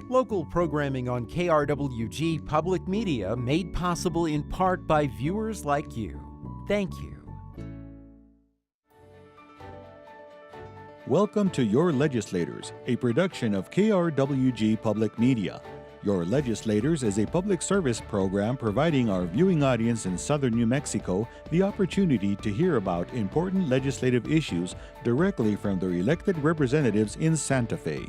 Local programming on KRWG Public Media made possible in part by viewers like you. Thank you. Welcome to Your Legislators, a production of KRWG Public Media. Your Legislators is a public service program providing our viewing audience in southern New Mexico the opportunity to hear about important legislative issues directly from their elected representatives in Santa Fe.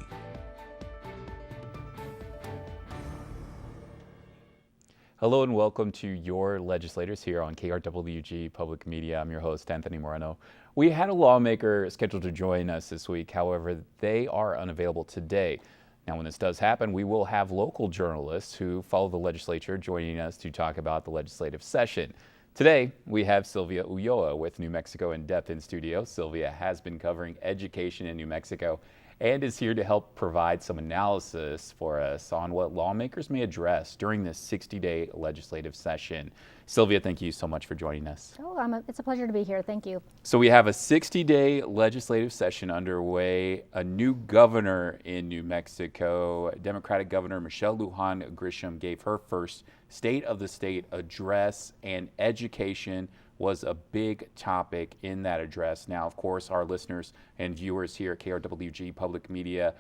Hello and welcome to Your Legislators here on KRWG Public Media. I'm your host, Anthony Moreno. We had a lawmaker scheduled to join us this week. However, they are unavailable today. Now, when this does happen, we will have local journalists who follow the legislature joining us to talk about the legislative session. Today, we have Sylvia Ulloa with New Mexico in Depth in studio. Sylvia has been covering education in New Mexico and is here to help provide some analysis for us on what lawmakers may address during this 60-day legislative session. Sylvia, thank you so much for joining us. It's a pleasure to be here. Thank you. So we have a 60-day legislative session underway. A new governor in New Mexico, Democratic Governor Michelle Lujan Grisham, gave her first State of the State address, and education was a big topic in that address. Now, of course, our listeners and viewers here at KRWG Public Media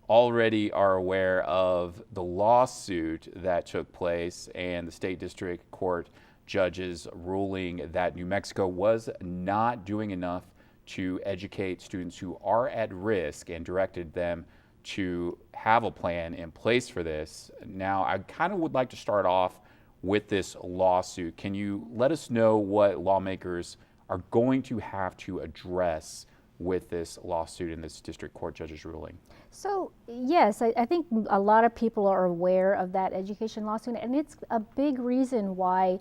already are aware of the lawsuit that took place and the state district court judges ruling that New Mexico was not doing enough to educate students who are at risk and directed them to have a plan in place for this. Now, I kind of would like to start off with this lawsuit. Can you let us know what lawmakers are going to have to address with this lawsuit and this district court judge's ruling? So, yes, I think a lot of people are aware of that education lawsuit, and it's a big reason why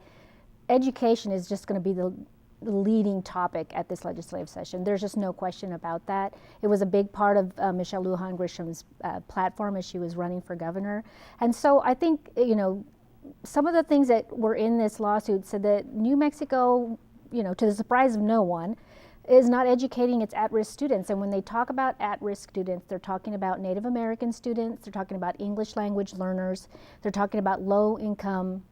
education is just going to be the leading topic at this legislative session. There's just no question about that. It was a big part of Michelle Lujan Grisham's platform as she was running for governor. And so I think, some of the things that were in this lawsuit said that New Mexico, to the surprise of no one, is not educating its at-risk students. And when they talk about at-risk students, they're talking about Native American students, they're talking about English language learners, they're talking about low-income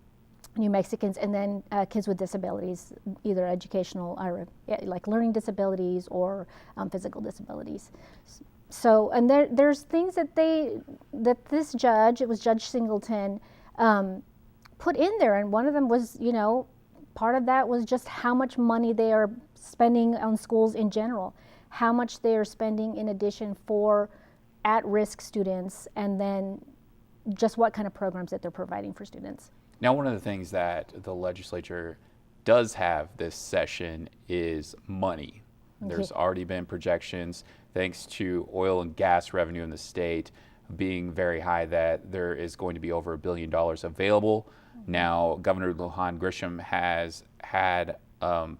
New Mexicans, and then kids with disabilities, either educational or like learning disabilities or physical disabilities. So, and there's things that this judge, it was Judge Singleton, put in there, and one of them was, part of that was just how much money they are spending on schools in general, how much they are spending in addition for at-risk students, and then just what kind of programs that they're providing for students. Now, one of the things that the legislature does have this session is money. There's already been projections, thanks to oil and gas revenue in the state being very high, that there is going to be over $1 billion available. Now, Governor Lujan Grisham has had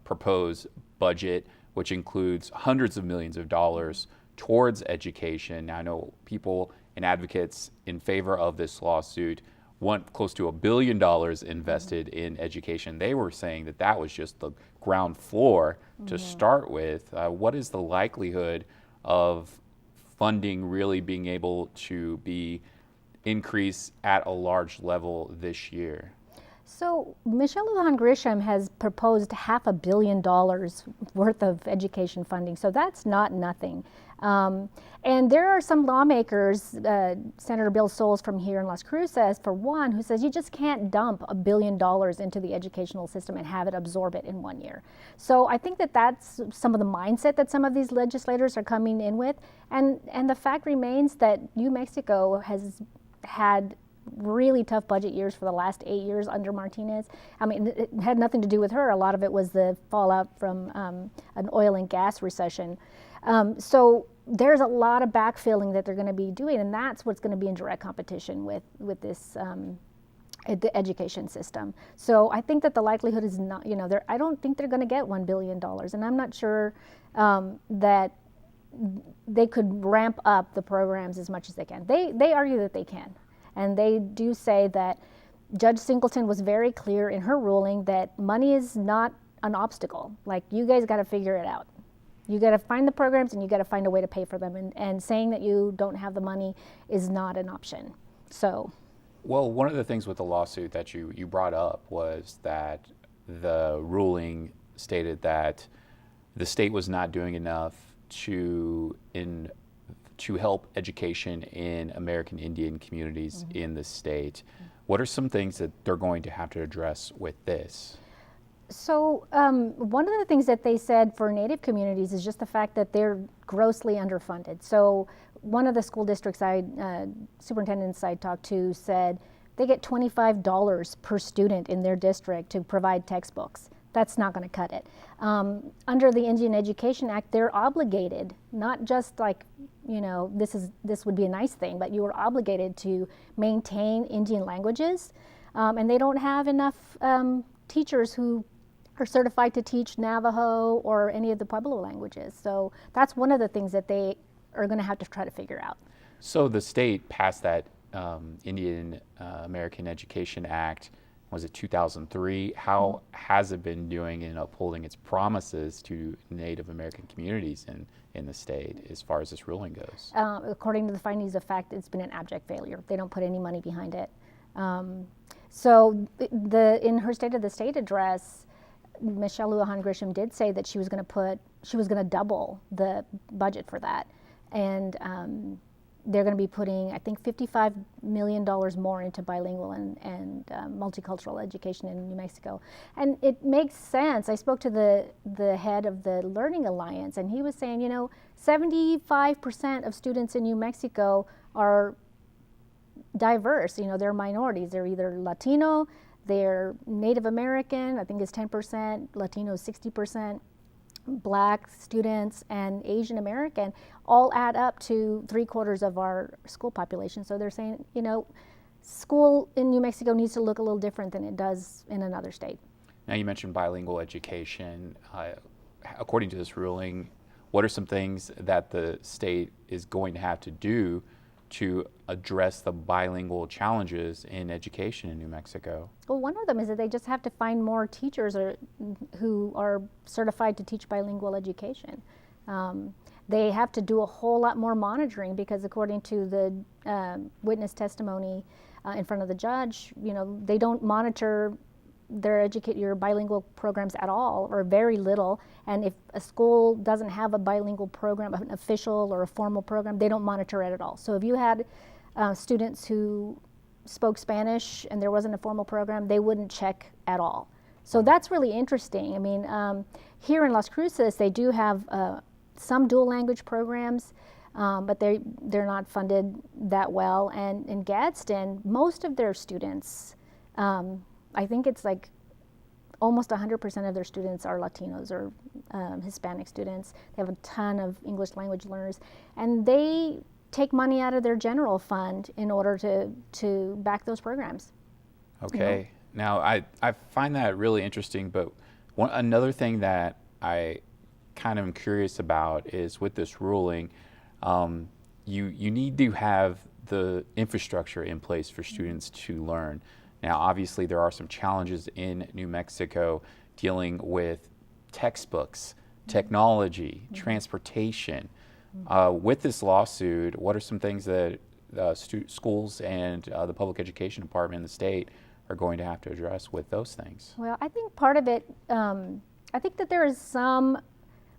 proposed budget, which includes hundreds of millions of dollars towards education. Now, I know people and advocates in favor of this lawsuit want close to $1 billion invested in education. They were saying that that was just the ground floor to start with. What is the likelihood of funding really being able to be increased at a large level this year? So Michelle Lujan Grisham has proposed $500 million worth of education funding, so that's not nothing. And there are some lawmakers, Senator Bill Souls from here in Las Cruces, for one, who says you just can't dump $1 billion into the educational system and have it absorb it in 1 year. So I think that that's some of the mindset that some of these legislators are coming in with. And the fact remains that New Mexico has had really tough budget years for the last 8 years under Martinez. I mean, it had nothing to do with her. A lot of it was the fallout from an oil and gas recession. So there's a lot of backfilling that they're going to be doing, and that's what's going to be in direct competition with this the education system. So I think that the likelihood is not, I don't think they're going to get $1 billion, and I'm not sure that they could ramp up the programs as much as they can. They argue that they can. And they do say that Judge Singleton was very clear in her ruling that money is not an obstacle. Like, you guys got to figure it out. You got to find the programs and you got to find a way to pay for them. And saying that you don't have the money is not an option. So, Well, one of the things with the lawsuit that you brought up was that the ruling stated that the state was not doing enough to help education in American Indian communities in the state. What are some things that they're going to have to address with this? So one of the things that they said for Native communities is just the fact that they're grossly underfunded. So one of the school districts superintendents I talked to said they get $25 per student in their district to provide textbooks. That's not going to cut it. Under the Indian Education Act, they're obligated, not just like, this would be a nice thing, but you are obligated to maintain Indian languages, and they don't have enough teachers who are certified to teach Navajo or any of the Pueblo languages. So that's one of the things that they are going to have to try to figure out. So the state passed that Indian American Education Act, was it 2003? How has it been doing in upholding its promises to Native American communities in the state as far as this ruling goes? According to the findings of fact, it's been an abject failure. They don't put any money behind it. So in her State of the State address, Michelle Lujan Grisham did say that she was going to double the budget for that, and they're going to be putting, I think, $55 million more into bilingual and multicultural education in New Mexico. And it makes sense. I spoke to the head of the Learning Alliance, and he was saying, 75% of students in New Mexico are diverse. They're minorities. They're either Latino, they're Native American, I think it's 10%, Latino is 60%. Black students and Asian American all add up to 3/4 of our school population. So they're saying, school in New Mexico needs to look a little different than it does in another state. Now you mentioned bilingual education. According to this ruling, what are some things that the state is going to have to do to address the bilingual challenges in education in New Mexico? Well, one of them is that they just have to find more teachers who are certified to teach bilingual education. They have to do a whole lot more monitoring because according to the witness testimony in front of the judge, they don't monitor your bilingual programs at all, or very little. And if a school doesn't have a bilingual program, an official or a formal program, they don't monitor it at all. So if you had students who spoke Spanish and there wasn't a formal program, they wouldn't check at all. So that's really interesting. I mean, here in Las Cruces, they do have some dual language programs, but they're not funded that well. And in Gadsden, most of their students, I think it's like almost 100% of their students are Latinos or Hispanic students. They have a ton of English language learners, and they take money out of their general fund in order to back those programs. Okay. Now, I find that really interesting, but another thing that I kind of am curious about is with this ruling, you need to have the infrastructure in place for students to learn. Now, obviously, there are some challenges in New Mexico dealing with textbooks, technology, transportation. With this lawsuit, what are some things that schools and the public education department in the state are going to have to address with those things? Well, I think part of it, I think that there is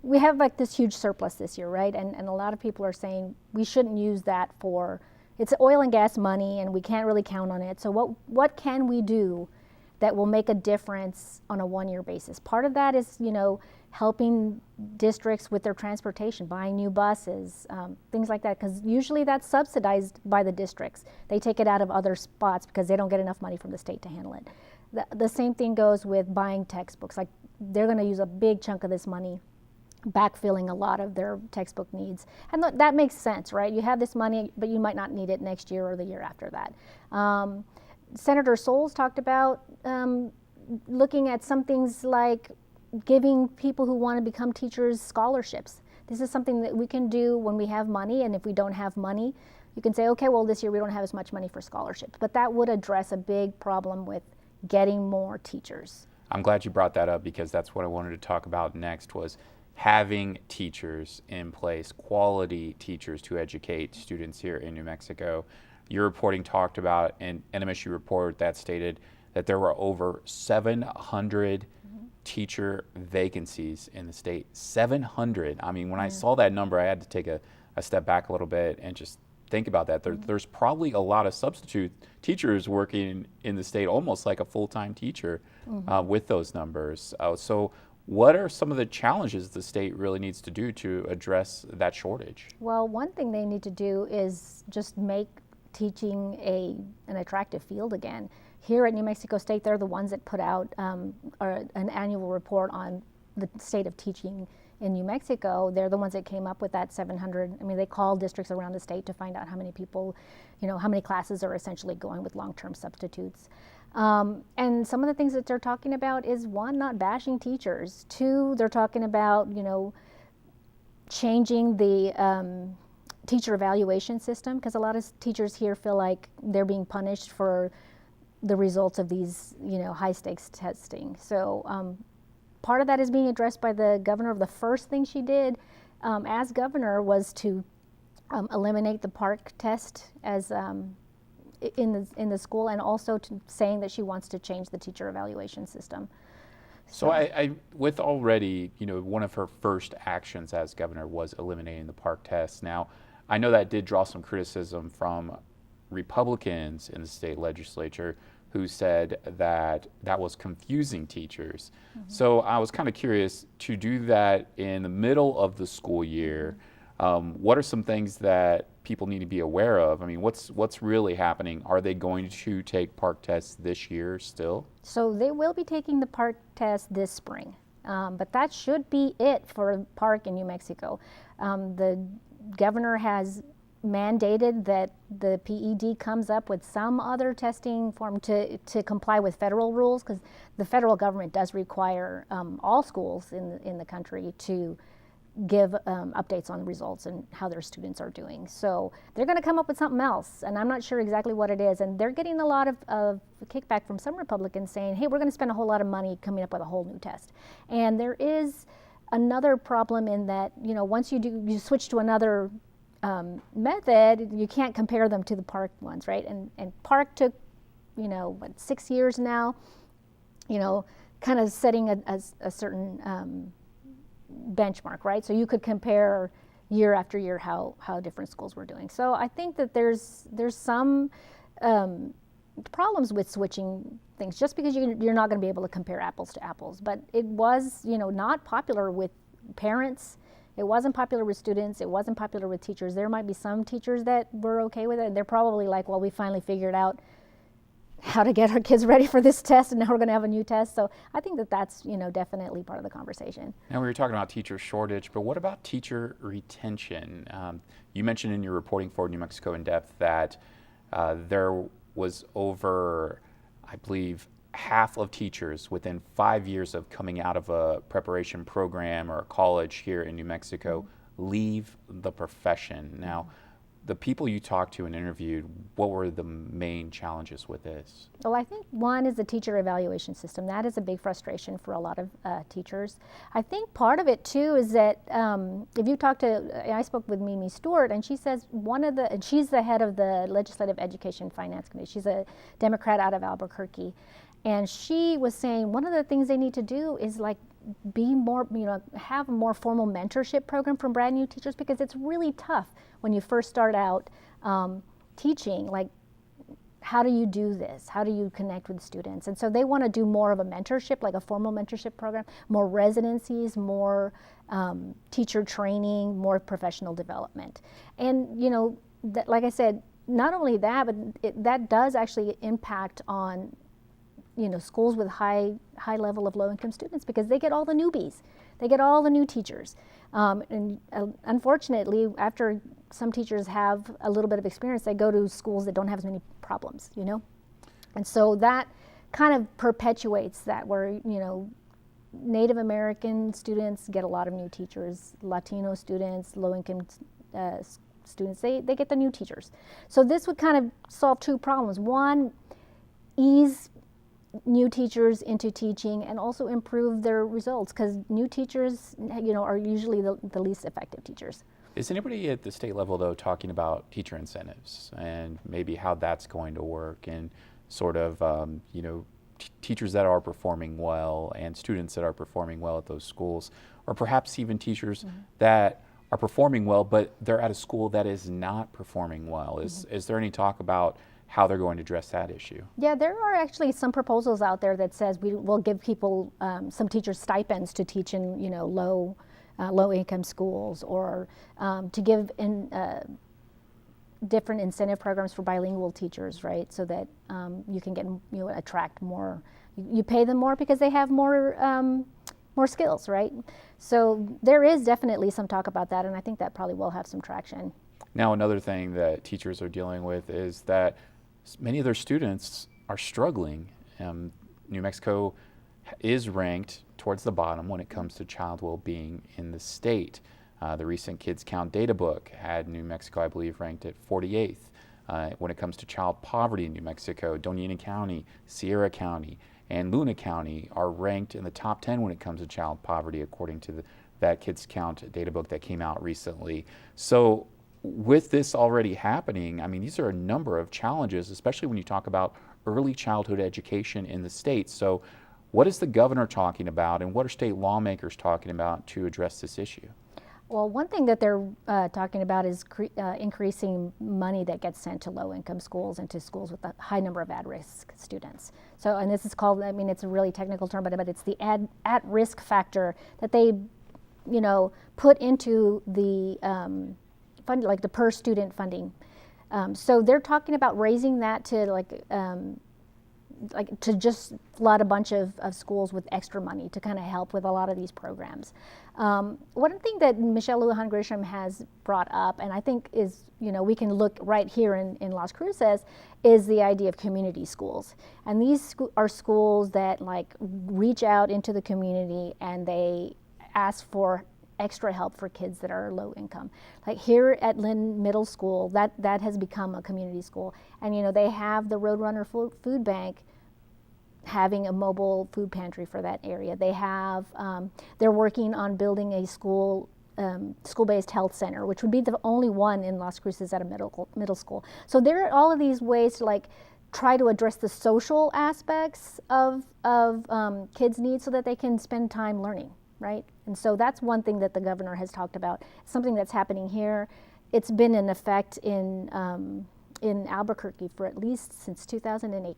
we have like this huge surplus this year, right? And a lot of people are saying we shouldn't use that it's oil and gas money and we can't really count on it. So what can we do that will make a difference on a one-year basis? Part of that is, helping districts with their transportation, buying new buses, things like that, because usually that's subsidized by the districts. They take it out of other spots because they don't get enough money from the state to handle it. The same thing goes with buying textbooks. Like, they're going to use a big chunk of this money backfilling a lot of their textbook needs. And that makes sense, right? You have this money, but you might not need it next year or the year after that. Senator Soules talked about looking at some things like giving people who want to become teachers scholarships. This is something that we can do when we have money, and if we don't have money, you can say, okay, well, this year we don't have as much money for scholarships. But that would address a big problem with getting more teachers. I'm glad you brought that up because that's what I wanted to talk about next, was having teachers in place, quality teachers to educate students here in New Mexico. your reporting talked about an NMSU report that stated that there were over 700 teacher vacancies in the state. 700. I mean, when I saw that number, I had to take a step back a little bit and just think about that. There's probably a lot of substitute teachers working in the state, almost like a full-time teacher with those numbers. So what are some of the challenges the state really needs to do to address that shortage? Well, one thing they need to do is just make teaching an attractive field again. Here at New Mexico State, they're the ones that put out an annual report on the state of teaching in New Mexico. They're the ones that came up with that 700. I mean, they call districts around the state to find out how many people, how many classes are essentially going with long-term substitutes. And some of the things that they're talking about is, one, not bashing teachers. Two, they're talking about, changing the teacher evaluation system, because a lot of teachers here feel like they're being punished for the results of these, high stakes testing. So part of that is being addressed by the governor. The first thing she did as governor was to eliminate the PARCC test as in the school, and also to saying that she wants to change the teacher evaluation system. So I with already, one of her first actions as governor was eliminating the PARCC test. Now, I know that did draw some criticism from Republicans in the state legislature who said that that was confusing teachers. So I was kind of curious, to do that in the middle of the school year, what are some things that people need to be aware of? I mean, what's really happening? Are they going to take PARCC tests this year still? So they will be taking the PARCC test this spring, but that should be it for PARCC in New Mexico. The governor has mandated that the PED comes up with some other testing form to comply with federal rules, because the federal government does require all schools in the country to give updates on the results and how their students are doing. So they're going to come up with something else, and I'm not sure exactly what it is. And they're getting a lot of kickback from some Republicans saying, hey, we're going to spend a whole lot of money coming up with a whole new test. And there is another problem in that, once you switch to another method, you can't compare them to the PARCC ones, right? And PARCC took, 6 years now, kind of setting a certain benchmark, right? So you could compare year after year how different schools were doing. So I think that there's some problems with switching things, just because you're not going to be able to compare apples to apples. But it was, not popular with parents. It wasn't popular with students. It wasn't popular with teachers. There might be some teachers that were okay with it, and they're probably like, well, we finally figured out how to get our kids ready for this test, and now we're going to have a new test. So I think that that's, definitely part of the conversation. Now, we were talking about teacher shortage, but what about teacher retention? You mentioned in your reporting for New Mexico in Depth that there was over, I believe, half of teachers within 5 years of coming out of a preparation program or a college here in New Mexico leave the profession. Now, the people you talked to and interviewed, what were the main challenges with this? Well, I think one is the teacher evaluation system. That is a big frustration for a lot of teachers. I think part of it too is that if you talk to, I spoke with Mimi Stewart, and she says and she's the head of the Legislative Education Finance Committee. She's a Democrat out of Albuquerque. And she was saying one of the things they need to do is be more, have a more formal mentorship program from brand new teachers, because it's really tough when you first start out teaching. How do you do this? How do you connect with students? And so they want to do more of a mentorship, like a formal mentorship program, more residencies, more teacher training, more professional development. And, like I said, not only that, but that does actually impact on schools with high level of low-income students, because they get all the newbies, they get all the new teachers, and unfortunately, after some teachers have a little bit of experience, they go to schools that don't have as many problems, and so that kind of perpetuates that, where Native American students get a lot of new teachers, Latino students, low-income students, they get the new teachers. So this would kind of solve two problems. One, ease new teachers into teaching, and also improve their results, because new teachers, are usually the least effective teachers. Is anybody at the state level, though, talking about teacher incentives and maybe how that's going to work, and sort of, teachers that are performing well and students that are performing well at those schools, or perhaps even teachers that are performing well, but they're at a school that is not performing well? Is there any talk about how they're going to address that issue? Yeah, there are actually some proposals out there that says we will give people some teachers stipends to teach in low income schools, or to give different incentive programs for bilingual teachers, right? So that you can get attract more. You pay them more because they have more skills, right? So there is definitely some talk about that, and I think that probably will have some traction. Now, another thing that teachers are dealing with is that many of their students are struggling. New Mexico is ranked towards the bottom when it comes to child well-being in the state. The recent Kids Count data book had New Mexico, I believe, ranked at 48th. When it comes to child poverty in New Mexico, Doña County, Sierra County, and Luna County are ranked in the top 10 when it comes to child poverty, according to that Kids Count data book that came out recently. So with this already happening, I mean, these are a number of challenges, especially when you talk about early childhood education in the state. So what is the governor talking about, and what are state lawmakers talking about to address this issue? Well, one thing that they're talking about is increasing money that gets sent to low-income schools and to schools with a high number of at-risk students. So, and this is called, I mean, it's a really technical term, but it's the at-risk factor that they, put into the fund, like the per student funding. So they're talking about raising that to to just flood a bunch of schools with extra money to kind of help with a lot of these programs. One thing that Michelle Lujan Grisham has brought up, and I think is, we can look right here in Las Cruces, is the idea of community schools. And these are schools that reach out into the community and they ask for extra help for kids that are low income. Like here at Lynn Middle School, that has become a community school. And they have the Roadrunner Food Bank having a mobile food pantry for that area. They have, they're working on building a school-based health center, which would be the only one in Las Cruces at a middle school. So there are all of these ways to try to address the social aspects of kids' needs so that they can spend time learning, right? And so that's one thing that the governor has talked about, something that's happening here. It's been in effect in Albuquerque for at least since 2008.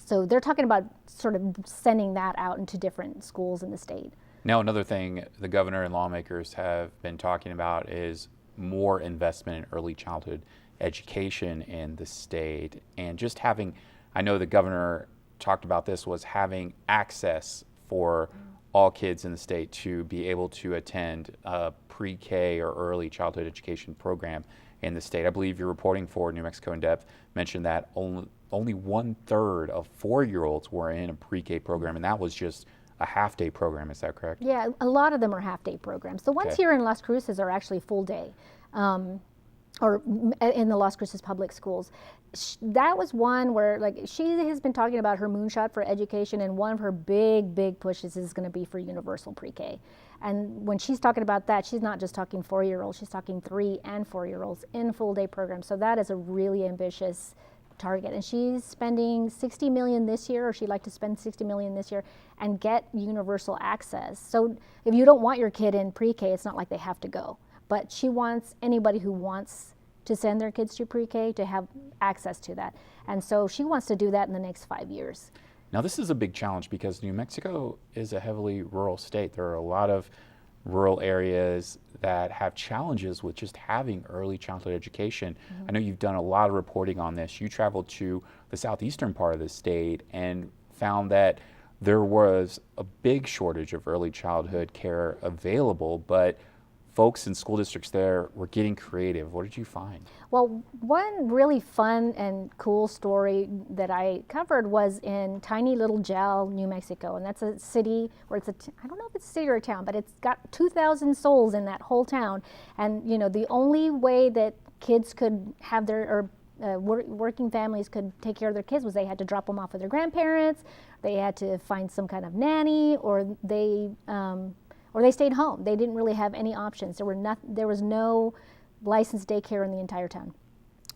So they're talking about sort of sending that out into different schools in the state. Now, another thing the governor and lawmakers have been talking about is more investment in early childhood education in the state, and just having, I know the governor talked about this, was having access for all kids in the state to be able to attend a pre-K or early childhood education program in the state. I believe your reporting for New Mexico In Depth mentioned that only 1/3 of 4-year-olds were in a pre-K program, and that was just a half-day program. Is that correct? Yeah, a lot of them are half-day programs. The ones here in Las Cruces are actually full-day, or in the Las Cruces public schools. That was one where, she has been talking about her moonshot for education, and one of her big pushes is going to be for universal pre-K. And when she's talking about that, she's not just talking 4-year-olds, she's talking 3- and 4-year-olds in full-day programs. So that is a really ambitious target, and she's spending $60 million this year, or she'd like to spend $60 million this year and get universal access. So if you don't want your kid in pre-K, it's not like they have to go, but she wants anybody who wants to send their kids to pre-K to have access to that. And so she wants to do that in the next 5 years. Now, this is a big challenge because New Mexico is a heavily rural state. There are a lot of rural areas that have challenges with just having early childhood education. I know you've done a lot of reporting on this. You traveled to the southeastern part of the state and found that there was a big shortage of early childhood care available, but folks in school districts there were getting creative. What did you find? Well, one really fun and cool story that I covered was in tiny little Jal, New Mexico, and that's a city, or I don't know if it's a city or a town, but it's got 2,000 souls in that whole town. And the only way that kids could have their, working families could take care of their kids was they had to drop them off with their grandparents, they had to find some kind of nanny, or they stayed home. They didn't really have any options. There was no licensed daycare in the entire town.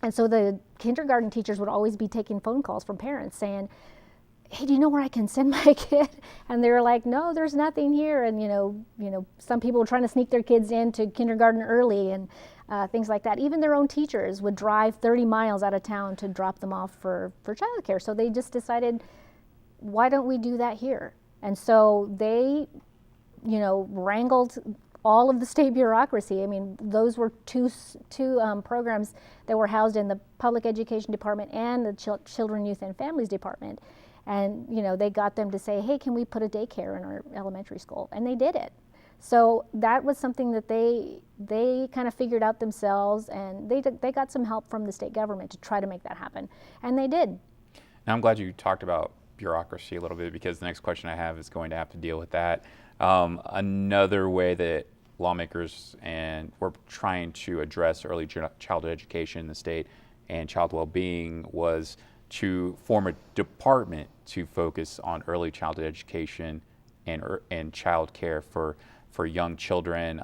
And so the kindergarten teachers would always be taking phone calls from parents saying, hey, do you know where I can send my kid? And they were like, no, there's nothing here. And some people were trying to sneak their kids into kindergarten early and things like that. Even their own teachers would drive 30 miles out of town to drop them off for childcare. So they just decided, why don't we do that here? And so they, wrangled all of the state bureaucracy. I mean, those were two programs that were housed in the Public Education Department and the Children, Youth, and Families Department. And they got them to say, hey, can we put a daycare in our elementary school? And they did it. So that was something that they kind of figured out themselves, and they got some help from the state government to try to make that happen. And they did. Now, I'm glad you talked about bureaucracy a little bit, because the next question I have is going to have to deal with that. Another way that lawmakers and we're trying to address early childhood education in the state and child well-being was to form a department to focus on early childhood education and child care for young children.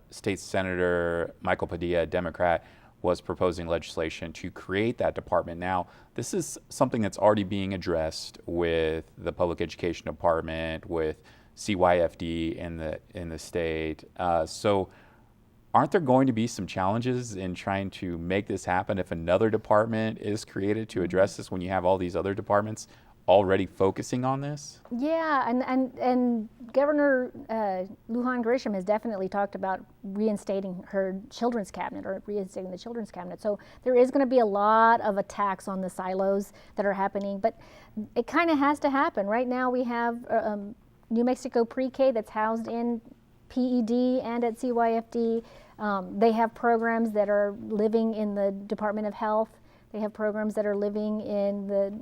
State Senator Michael Padilla, Democrat, was proposing legislation to create that department. Now, this is something that's already being addressed with the Public Education Department, with CYFD in the state. So aren't there going to be some challenges in trying to make this happen if another department is created to address this when you have all these other departments already focusing on this? Yeah, and Governor Lujan Grisham has definitely talked about reinstating her children's cabinet, or reinstating the children's cabinet. So there is going to be a lot of attacks on the silos that are happening, but it kind of has to happen. Right now we have New Mexico Pre-K that's housed in PED and at CYFD. They have programs that are living in the Department of Health. They have programs that are living in the,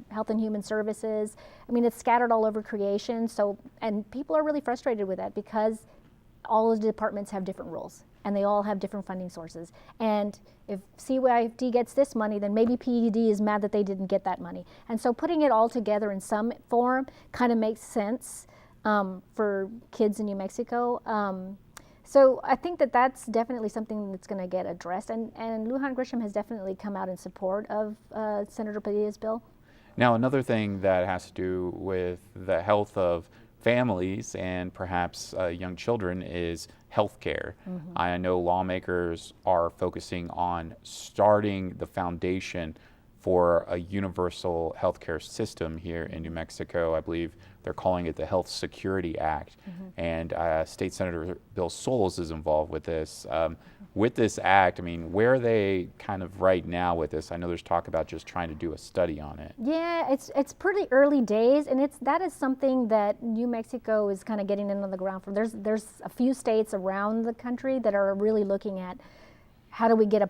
Health and Human Services. I mean, it's scattered all over creation. So, and people are really frustrated with that because all of the departments have different roles and they all have different funding sources. And if CYFD gets this money, then maybe PED is mad that they didn't get that money. And so putting it all together in some form kind of makes sense for kids in New Mexico. So I think that that's definitely something that's going to get addressed, and Lujan Grisham has definitely come out in support of Senator Padilla's bill. Now, another thing that has to do with the health of families and perhaps young children is health care. Mm-hmm. I know lawmakers are focusing on starting the foundation for a universal healthcare system here in New Mexico. I believe they're calling it the Health Security Act. Mm-hmm. And State Senator Bill Souls is involved with this. With this act, I mean, where are they kind of right now with this? I know there's talk about just trying to do a study on it. Yeah, it's pretty early days, and that is something that New Mexico is kind of getting in on the ground from. There's a few states around the country that are really looking at how do we get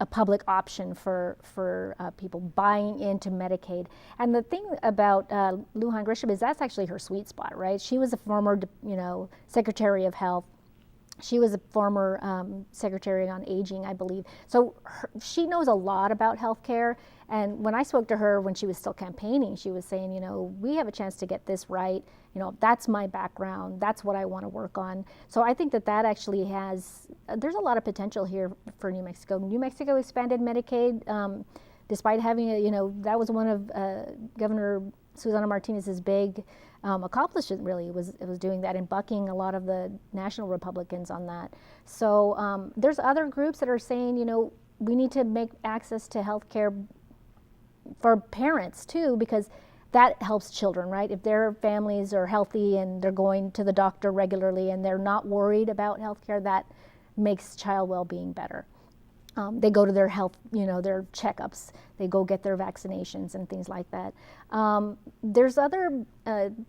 a public option for people buying into Medicaid. And the thing about Lujan Grisham is that's actually her sweet spot, right? She was a former, Secretary of Health. She was a former Secretary on Aging, I believe. So she knows a lot about healthcare. And when I spoke to her when she was still campaigning, she was saying, we have a chance to get this right. That's my background. That's what I want to work on. So I think that actually there's a lot of potential here for New Mexico. New Mexico expanded Medicaid, despite having that was one of Governor Susana Martinez's big accomplishment, really, was doing that and bucking a lot of the national Republicans on that. So there's other groups that are saying, we need to make access to health care for parents too, because that helps children, right? If their families are healthy and they're going to the doctor regularly and they're not worried about health care, that makes child well-being better. They go to their health, their checkups. They go get their vaccinations and things like that. There's other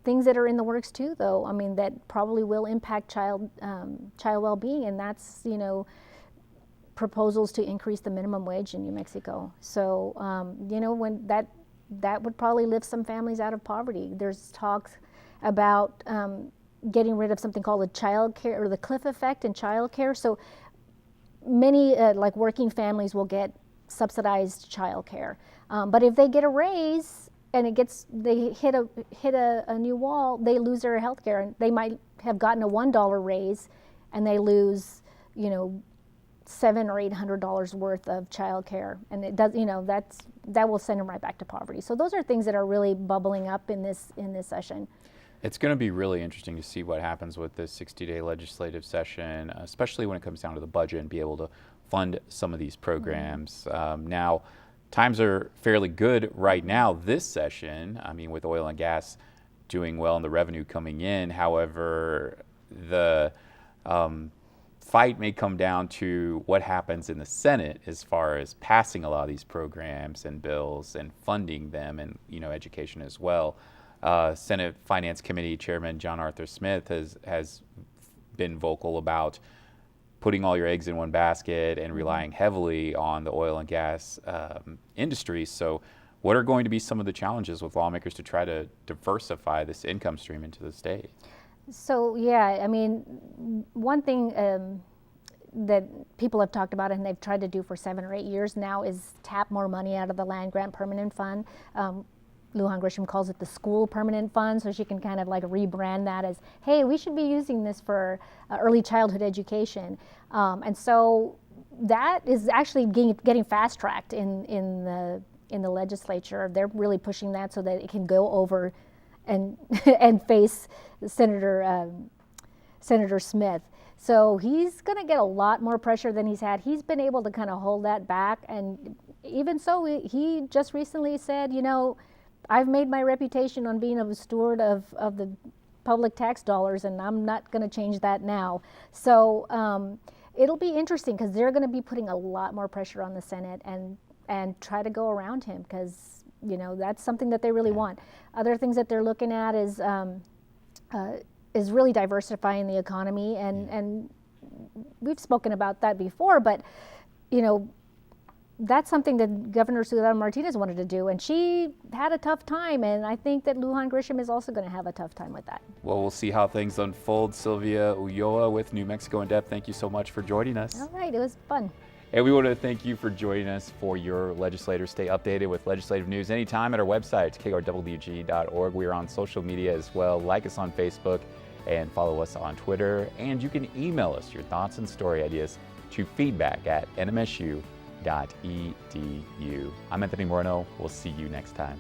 things that are in the works too, though. I mean, that probably will impact child well-being, and that's proposals to increase the minimum wage in New Mexico. So when that would probably lift some families out of poverty. There's talks about getting rid of something called the child care, or the cliff effect in child care. So many like working families will get subsidized child care, but if they get a raise and they hit a new wall, they lose their health care, and they might have gotten a $1 raise and they lose $700 or $800 worth of childcare, and it does, that will send them right back to poverty. So those are things that are really bubbling up in this session. It's going to be really interesting to see what happens with this 60-day legislative session, especially when it comes down to the budget and be able to fund some of these programs. Now, times are fairly good right now this session. I mean, with oil and gas doing well and the revenue coming in. However, the fight may come down to what happens in the Senate as far as passing a lot of these programs and bills and funding them, and education as well. Senate Finance Committee Chairman John Arthur Smith has been vocal about putting all your eggs in one basket and relying heavily on the oil and gas industry. So what are going to be some of the challenges with lawmakers to try to diversify this income stream into the state? So yeah, I mean, one thing that people have talked about and they've tried to do for 7 or 8 years now is tap more money out of the Land Grant Permanent Fund. Lujan Grisham calls it the school permanent fund, so she can kind of like rebrand that as, hey, we should be using this for early childhood education. And so that is actually getting fast-tracked in the legislature. They're really pushing that so that it can go over and and face Senator Smith. So he's going to get a lot more pressure than he's had. He's been able to kind of hold that back, and even so, he just recently said, I've made my reputation on being a steward of the public tax dollars, and I'm not going to change that now. So it'll be interesting because they're going to be putting a lot more pressure on the Senate and try to go around him, because that's something that they really want. Other things that they're looking at is really diversifying the economy, and we've spoken about that before, but that's something that Governor Sylvia Martinez wanted to do, and she had a tough time, and I think that Lujan Grisham is also going to have a tough time with that. Well, we'll see how things unfold. Sylvia Ulloa with New Mexico in Depth, thank you so much for joining us. All right, it was fun. And we want to thank you for joining us for Your Legislators. Stay updated with legislative news anytime at our website, krwg.org. We are on social media as well. Like us on Facebook and follow us on Twitter. And you can email us your thoughts and story ideas to feedback@nmsu.edu. I'm Anthony Moreno. We'll see you next time.